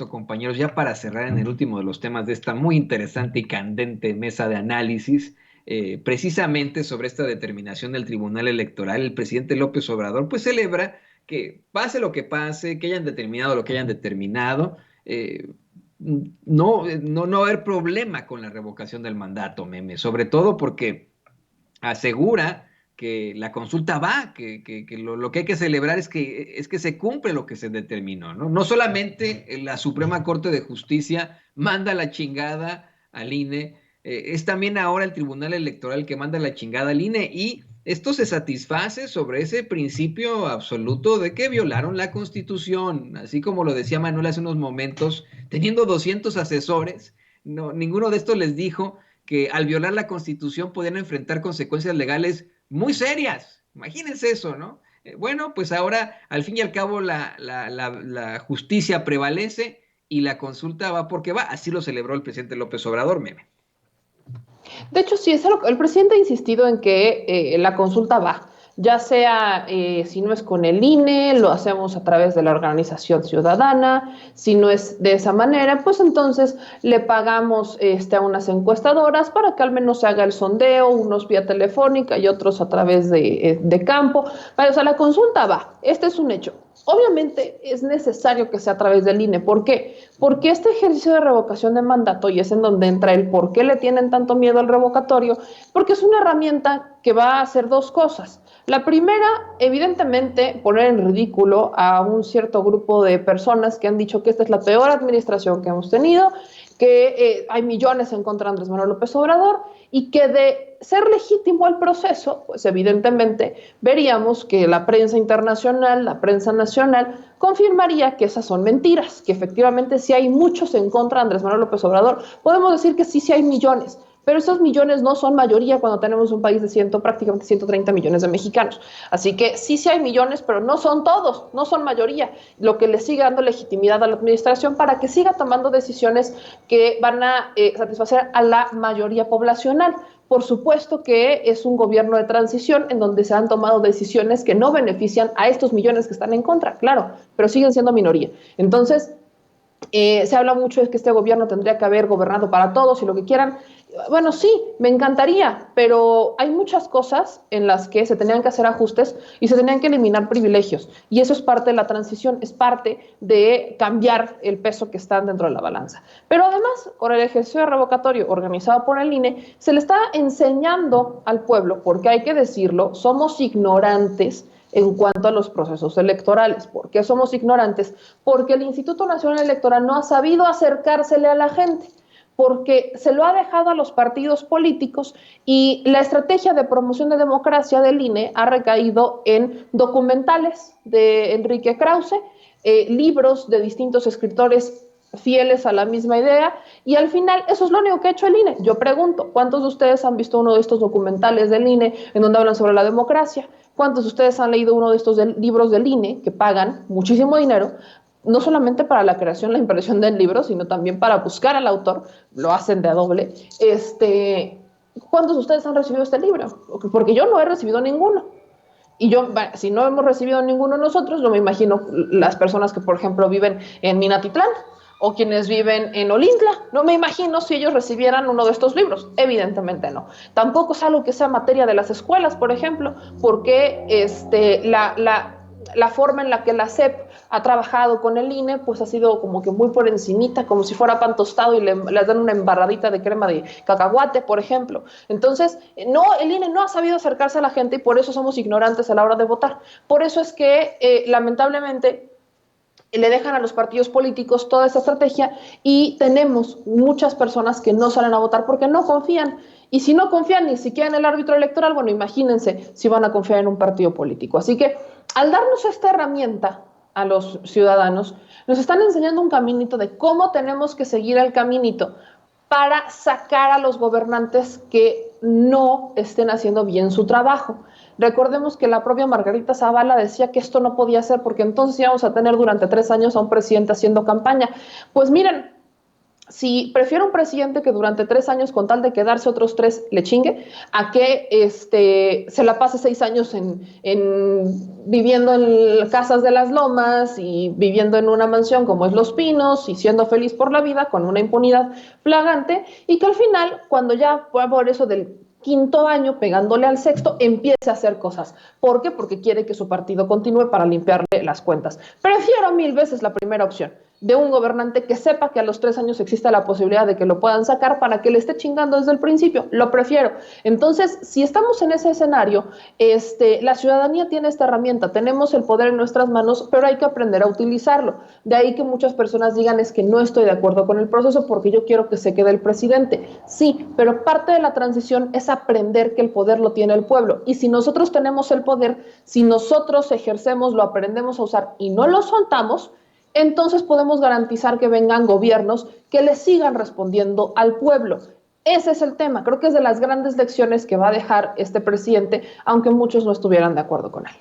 Compañeros, ya para cerrar en el último de los temas de esta muy interesante y candente mesa de análisis, precisamente sobre esta determinación del Tribunal Electoral, el presidente López Obrador pues celebra que pase lo que pase, que hayan determinado lo que hayan determinado, no va a haber problema con la revocación del mandato, meme, sobre todo porque asegura que la consulta va, que lo que hay que celebrar es que se cumple lo que se determinó, ¿no? No solamente la Suprema Corte de Justicia manda la chingada al INE, es también ahora el Tribunal Electoral que manda la chingada al INE y esto se satisface sobre ese principio absoluto de que violaron la Constitución, así como lo decía Manuel hace unos momentos, teniendo 200 asesores, no, ninguno de estos les dijo que al violar la Constitución podían enfrentar consecuencias legales muy serias. Imagínense eso, ¿no? Bueno, pues ahora, al fin y al cabo, la justicia prevalece y la consulta va porque va. Así lo celebró el presidente López Obrador, meme. De hecho, sí, el presidente ha insistido en que la consulta va, ya sea si no es con el INE, lo hacemos a través de la organización ciudadana, si no es de esa manera, pues entonces le pagamos a unas encuestadoras para que al menos se haga el sondeo, unos vía telefónica y otros a través de campo. O sea, la consulta va, este es un hecho. Obviamente es necesario que sea a través del INE. ¿Por qué? Porque este ejercicio de revocación de mandato, y es en donde entra el por qué le tienen tanto miedo al revocatorio, porque es una herramienta que va a hacer dos cosas. La primera, evidentemente, poner en ridículo a un cierto grupo de personas que han dicho que esta es la peor administración que hemos tenido, que hay millones en contra de Andrés Manuel López Obrador y que de ser legítimo el proceso, pues evidentemente veríamos que la prensa internacional, la prensa nacional, confirmaría que esas son mentiras, que efectivamente sí hay muchos en contra de Andrés Manuel López Obrador. Podemos decir que sí hay millones, pero esos millones no son mayoría cuando tenemos un país de prácticamente 130 millones de mexicanos. Así que sí hay millones, pero no son todos, no son mayoría, lo que le sigue dando legitimidad a la administración para que siga tomando decisiones que van a satisfacer a la mayoría poblacional. Por supuesto que es un gobierno de transición en donde se han tomado decisiones que no benefician a estos millones que están en contra, claro, pero siguen siendo minoría. Entonces, se habla mucho de que este gobierno tendría que haber gobernado para todos y lo que quieran. Bueno, sí, me encantaría, pero hay muchas cosas en las que se tenían que hacer ajustes y se tenían que eliminar privilegios. Y eso es parte de la transición, es parte de cambiar el peso que está dentro de la balanza. Pero además, con el ejercicio de revocatorio organizado por el INE, se le está enseñando al pueblo, porque hay que decirlo, somos ignorantes en cuanto a los procesos electorales. ¿Por qué somos ignorantes? Porque el Instituto Nacional Electoral no ha sabido acercársele a la gente, porque se lo ha dejado a los partidos políticos y la estrategia de promoción de democracia del INE ha recaído en documentales de Enrique Krause, libros de distintos escritores fieles a la misma idea, y al final eso es lo único que ha hecho el INE. Yo pregunto, ¿cuántos de ustedes han visto uno de estos documentales del INE en donde hablan sobre la democracia? ¿Cuántos de ustedes han leído uno de estos libros del INE que pagan muchísimo dinero, no solamente para la creación, la impresión del libro, sino también para buscar al autor? Lo hacen de a doble. ¿Cuántos de ustedes han recibido este libro? Porque yo no he recibido ninguno. Y yo, si no hemos recibido ninguno nosotros, yo me imagino las personas que, por ejemplo, viven en Minatitlán o quienes viven en Olintla. No me imagino si ellos recibieran uno de estos libros. Evidentemente no. Tampoco es algo que sea materia de las escuelas, por ejemplo, porque la forma en la que la SEP ha trabajado con el INE, pues ha sido como que muy por encimita, como si fuera pan tostado y les dan una embarradita de crema de cacahuate, por ejemplo. Entonces, no, el INE no ha sabido acercarse a la gente y por eso somos ignorantes a la hora de votar. Por eso es que, lamentablemente, le dejan a los partidos políticos toda esa estrategia y tenemos muchas personas que no salen a votar porque no confían. Y si no confían ni siquiera en el árbitro electoral, bueno, imagínense si van a confiar en un partido político. Así que al darnos esta herramienta a los ciudadanos, nos están enseñando un caminito de cómo tenemos que seguir el caminito para sacar a los gobernantes que no estén haciendo bien su trabajo. Recordemos que la propia Margarita Zavala decía que esto no podía ser porque entonces íbamos a tener durante 3 años a un presidente haciendo campaña. Pues miren, si prefiero un presidente que durante 3 años, con tal de quedarse otros 3, le chingue, a que se la pase 6 años viviendo en casas de las lomas y viviendo en una mansión como es Los Pinos y siendo feliz por la vida con una impunidad flagante, y que al final, cuando ya fue por eso del 5.º año, pegándole al 6.º, empiece a hacer cosas. ¿Por qué? Porque quiere que su partido continúe para limpiarle las cuentas. Prefiero 1000 veces la primera opción, de un gobernante que sepa que a los 3 años existe la posibilidad de que lo puedan sacar para que le esté chingando desde el principio. Lo prefiero. Entonces, si estamos en ese escenario, la ciudadanía tiene esta herramienta, tenemos el poder en nuestras manos, pero hay que aprender a utilizarlo. De ahí que muchas personas digan, es que no estoy de acuerdo con el proceso porque yo quiero que se quede el presidente. Sí, pero parte de la transición es aprender que el poder lo tiene el pueblo. Y si nosotros tenemos el poder, si nosotros ejercemos, lo aprendemos a usar y no lo soltamos, entonces podemos garantizar que vengan gobiernos que le sigan respondiendo al pueblo. Ese es el tema. Creo que es de las grandes lecciones que va a dejar este presidente, aunque muchos no estuvieran de acuerdo con él.